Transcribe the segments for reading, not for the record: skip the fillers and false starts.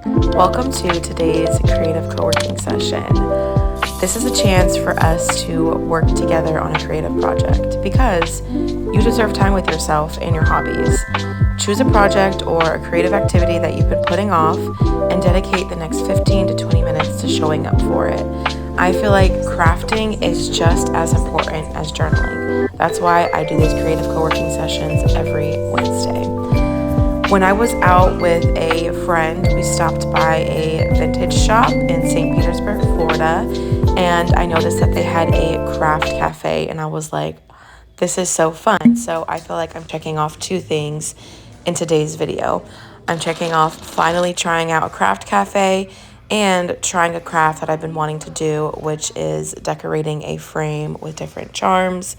Welcome to today's creative co-working session. This is a chance for us to work together on a creative project because you deserve time with yourself and your hobbies. Choose a project or a creative activity that you've been putting off and dedicate the next 15 to 20 minutes to showing up for it. I feel like crafting is just as important as journaling. That's why I do these creative co-working sessions every Wednesday. When I was out with a friend, we stopped by a vintage shop in St. Petersburg, Florida, and I noticed that they had a craft cafe, and I was like, this is so fun. So I feel like I'm checking off two things in today's video. I'm checking off finally trying out a craft cafe and trying a craft that I've been wanting to do, which is decorating a frame with different charms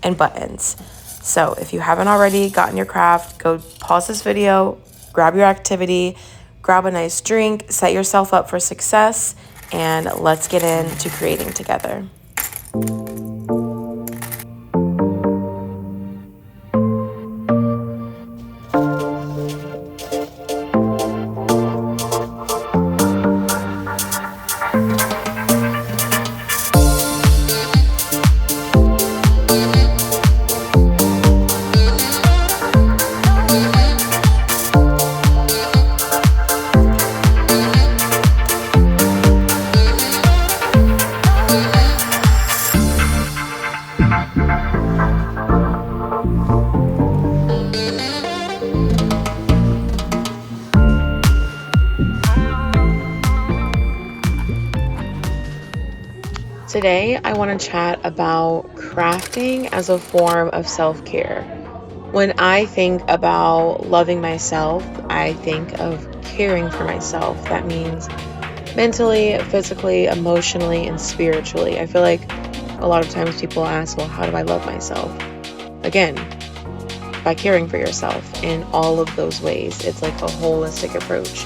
and buttons. So if you haven't already gotten your craft, go pause this video, grab your activity, grab a nice drink, set yourself up for success, and let's get into creating together. Today, I want to chat about crafting as a form of self-care. When I think about loving myself, I think of caring for myself. That means mentally, physically, emotionally, and spiritually. I feel like a lot of times people ask, well, how do I love myself? Again, by caring for yourself in all of those ways. It's like a holistic approach.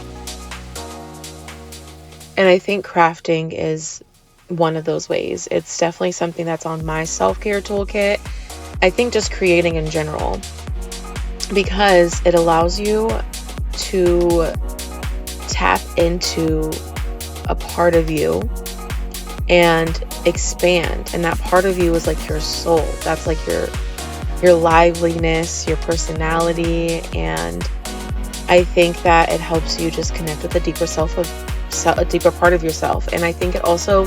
And I think crafting is one of those ways. It's definitely something that's on my self-care toolkit. I think just creating in general, because it allows you to tap into a part of you and expand. And that part of you is like your soul. That's like your liveliness, your personality. And I think that it helps you just connect with a deeper a deeper part of yourself. And I think it also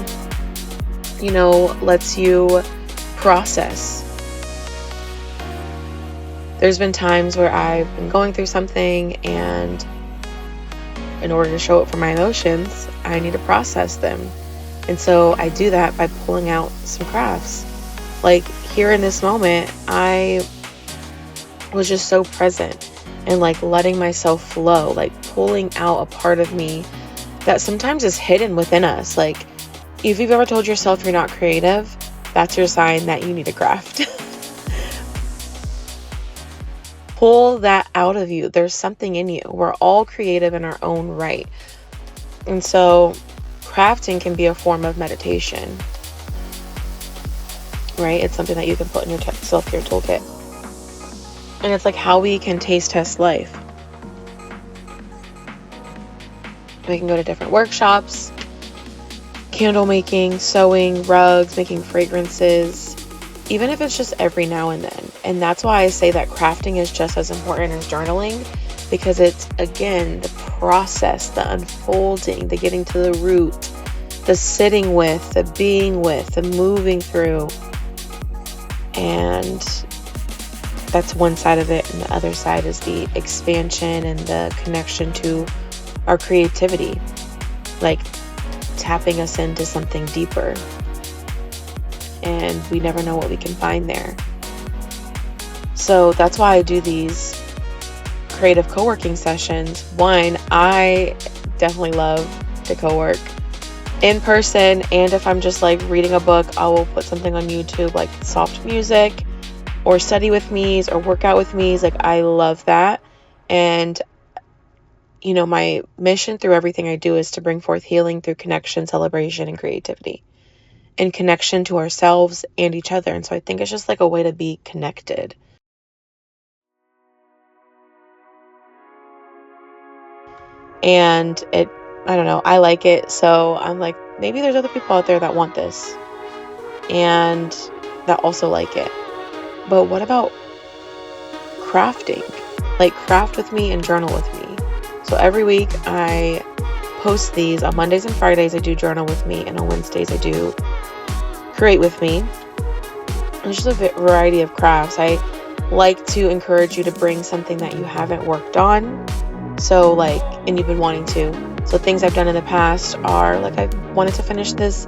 lets you process. There's been times where I've been going through something, and in order to show up for my emotions, I need to process them. And so I do that by pulling out some crafts. Like here in this moment, I was just so present and like letting myself flow, like pulling out a part of me that sometimes is hidden within us. Like if you've ever told yourself you're not creative, that's your sign that you need a craft. Pull that out of you. There's something in you. We're all creative in our own right. And so crafting can be a form of meditation, right? It's something that you can put in your self-care toolkit. And it's like how we can taste test life. We can go to different workshops, candle making, sewing, rugs, making fragrances, even if it's just every now and then. And that's why I say that crafting is just as important as journaling, because it's, again, the process, the unfolding, the getting to the root, the sitting with, the being with, the moving through. And that's one side of it. And the other side is the expansion and the connection to our creativity, like tapping us into something deeper. And we never know what we can find there. So that's why I do these creative co-working sessions. One, I definitely love to co-work in person, and if I'm just like reading a book, I will put something on YouTube like soft music or study with me's or workout with me's. Like I love that. And my mission through everything I do is to bring forth healing through connection, celebration, and creativity, and connection to ourselves and each other. And so I think it's just like a way to be connected. And I don't know, I like it. So I'm like, maybe there's other people out there that want this and that also like it. But what about crafting? Like, craft with me and journal with me. So every week I post these. On Mondays and Fridays I do journal with me, and on Wednesdays I do create with me. And just a variety of crafts. I like to encourage you to bring something that you haven't worked on. So like, and you've been wanting to. So things I've done in the past are like, I wanted to finish this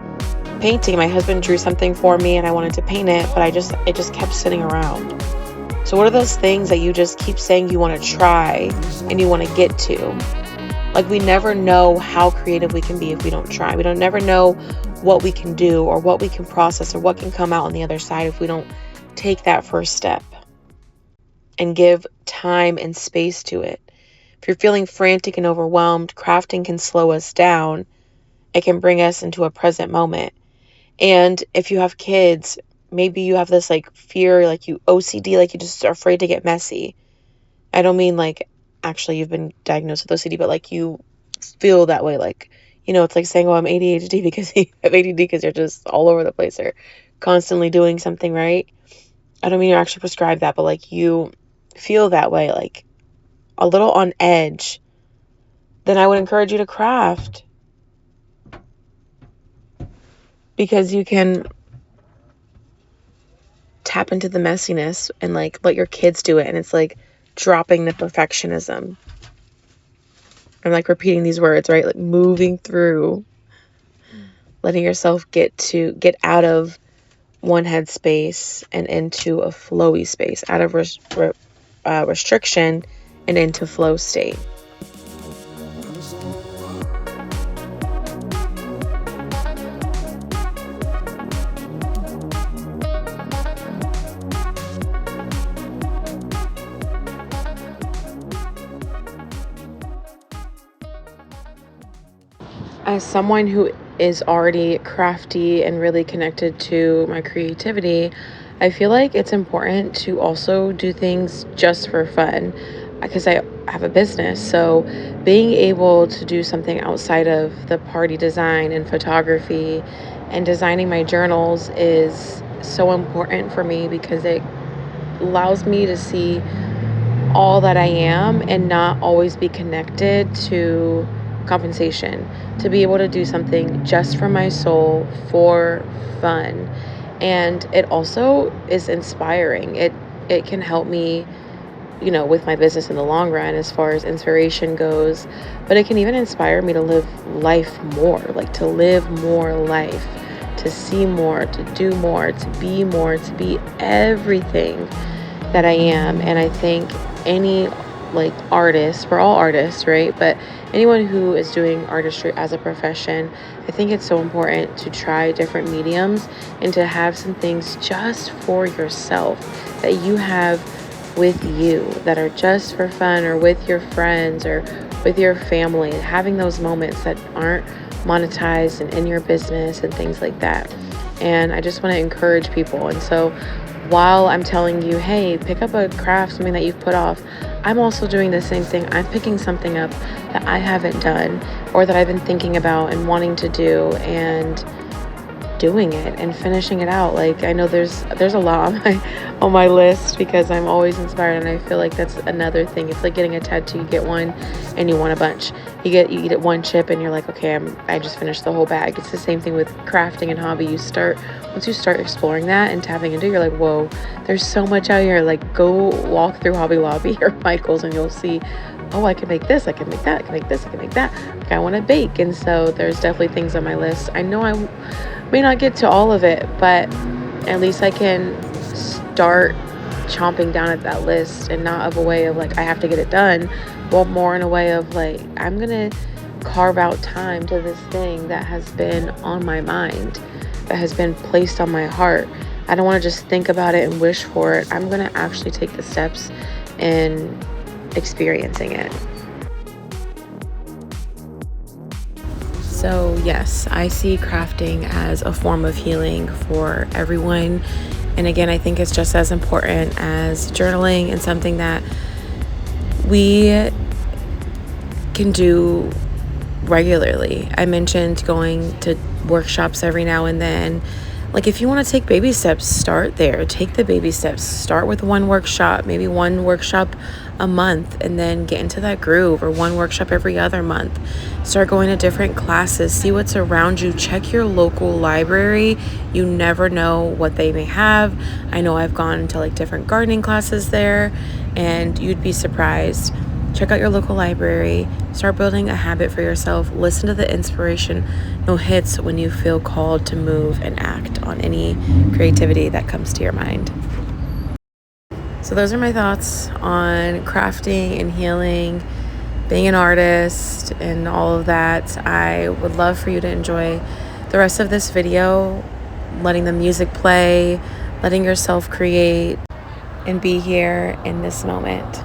painting. My husband drew something for me and I wanted to paint it, but it just kept sitting around. So what are those things that you just keep saying you want to try and you want to get to? Like, we never know how creative we can be if we don't try. We don't never know what we can do or what we can process or what can come out on the other side if we don't take that first step and give time and space to it. If you're feeling frantic and overwhelmed, crafting can slow us down. It can bring us into a present moment. And if you have kids, maybe you have this like fear, like you OCD, like you just are afraid to get messy. I don't mean like actually you've been diagnosed with OCD, but like you feel that way. Like, you know, it's like saying, oh, I'm ADHD because you have ADD because you're just all over the place or constantly doing something, right? I don't mean you're actually prescribed that, but like you feel that way, like a little on edge, then I would encourage you to craft, because you can tap into the messiness and like let your kids do it. And it's like dropping the perfectionism. I'm like repeating these words, right? Like moving through, letting yourself get out of one headspace and into a flowy space, out of restriction and into flow state. As someone who is already crafty and really connected to my creativity, I feel like it's important to also do things just for fun, because I have a business. So being able to do something outside of the party design and photography and designing my journals is so important for me, because it allows me to see all that I am and not always be connected to compensation, to be able to do something just for my soul, for fun. And it also is inspiring. It can help me, you know, with my business in the long run as far as inspiration goes, but it can even inspire me to live life more, like to live more life, to see more, to do more, to be everything that I am. And I think any like artist, we're all artists, right? But anyone who is doing artistry as a profession, I think it's so important to try different mediums and to have some things just for yourself that you have with you, that are just for fun, or with your friends or with your family, and having those moments that aren't monetized and in your business and things like that. And I just want to encourage people. And so while I'm telling you, hey, pick up a craft, something that you've put off, I'm also doing the same thing. I'm picking something up that I haven't done or that I've been thinking about and wanting to do, and doing it and finishing it out. Like, I know there's a lot on my list, because I'm always inspired, and I feel like that's another thing. It's like getting a tattoo. You get one and you want a bunch. You get one chip and you're like, okay, I just finished the whole bag. It's the same thing with crafting and hobby. Once you start exploring that and tapping into, you're like, whoa, there's so much out here. Like, go walk through Hobby Lobby or Michael's and you'll see, oh, I can make this, I can make that, I can make this, I can make that. Like, I want to bake. And so there's definitely things on my list. I know I may not get to all of it, but at least I can start chomping down at that list, and not of a way of like, I have to get it done, but more in a way of like, I'm going to carve out time to this thing that has been on my mind, that has been placed on my heart. I don't want to just think about it and wish for it. I'm going to actually take the steps in experiencing it. So yes, I see crafting as a form of healing for everyone. And again, I think it's just as important as journaling, and something that we can do regularly. I mentioned going to workshops every now and then. Like, if you want to take baby steps, start there. Take the baby steps. Start with one workshop, maybe one workshop a month, and then get into that groove, or one workshop every other month. Start going to different classes. See what's around you. Check your local library. You never know what they may have. I know I've gone to like different gardening classes there, and you'd be surprised. Check out your local library. Start building a habit for yourself. Listen to the inspirational hits when you feel called to move and act on any creativity that comes to your mind. So those are my thoughts on crafting and healing, being an artist, and all of that. I would love for you to enjoy the rest of this video, letting the music play, letting yourself create, and be here in this moment.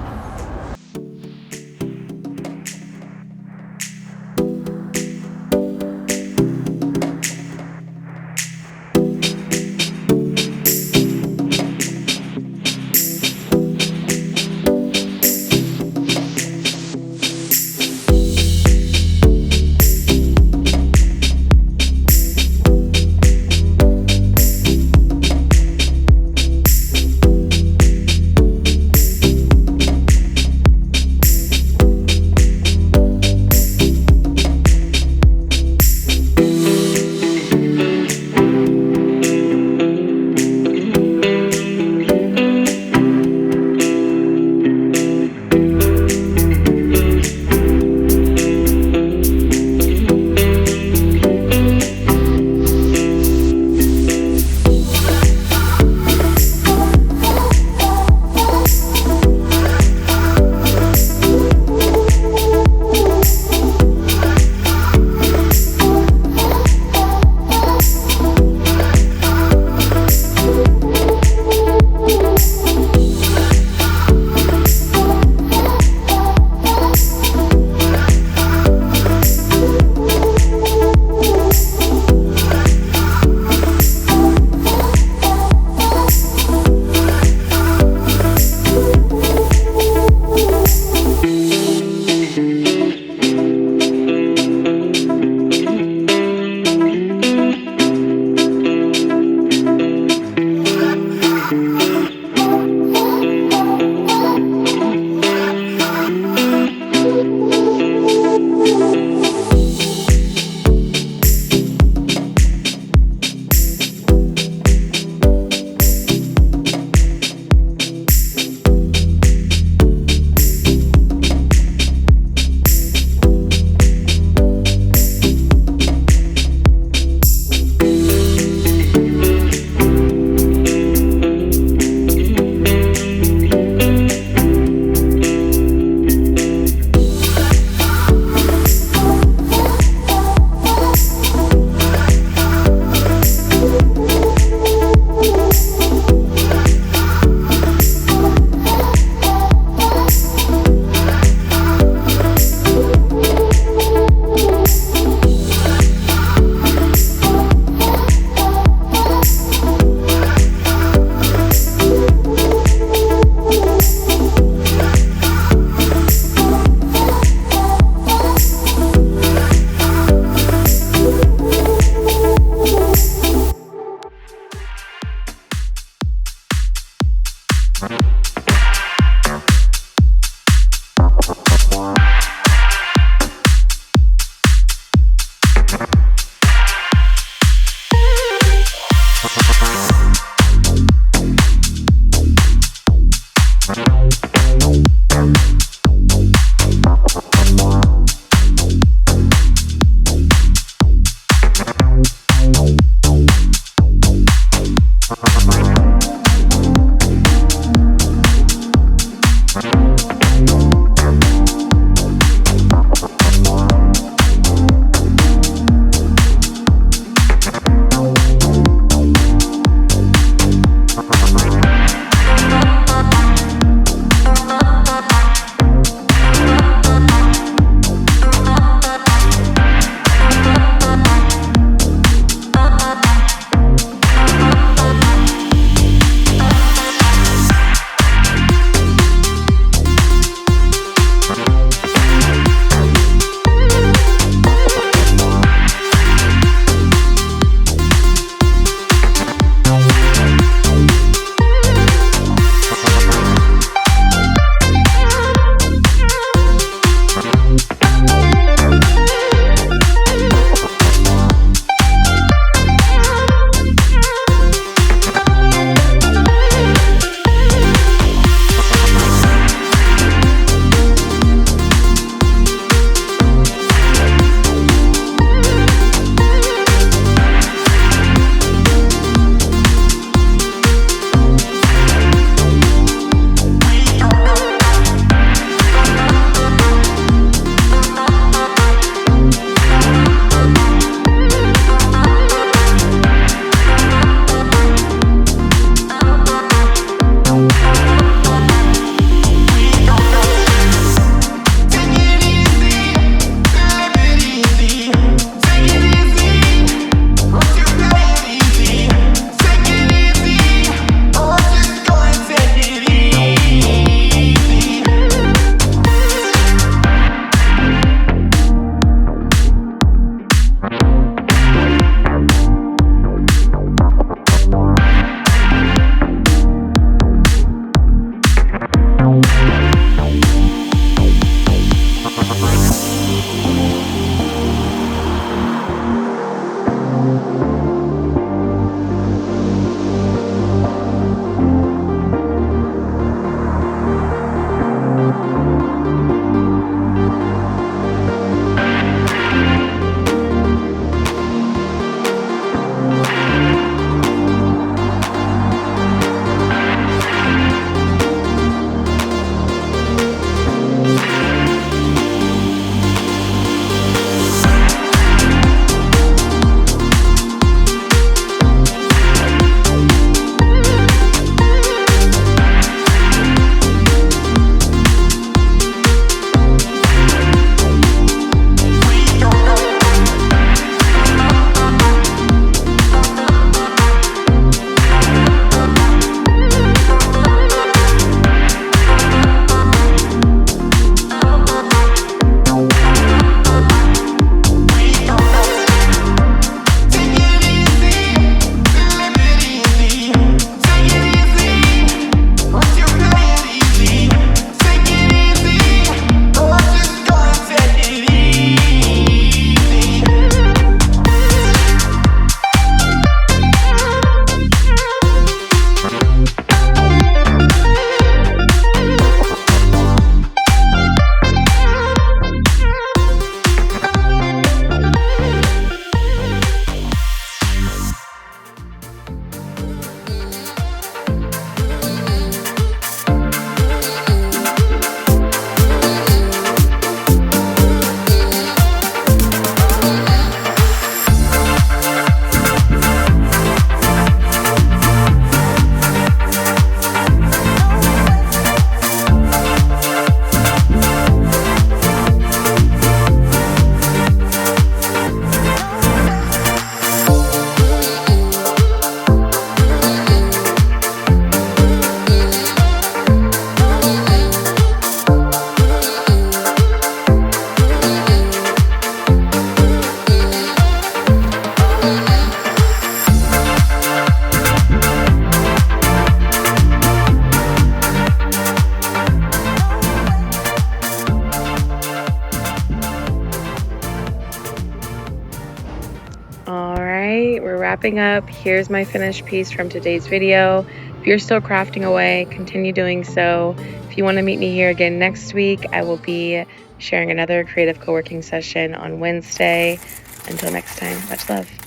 All right, we're wrapping up. Here's my finished piece from today's video. If you're still crafting away, continue doing so. If you want to meet me here again next week, I will be sharing another creative co-working session on Wednesday. Until next time, much love.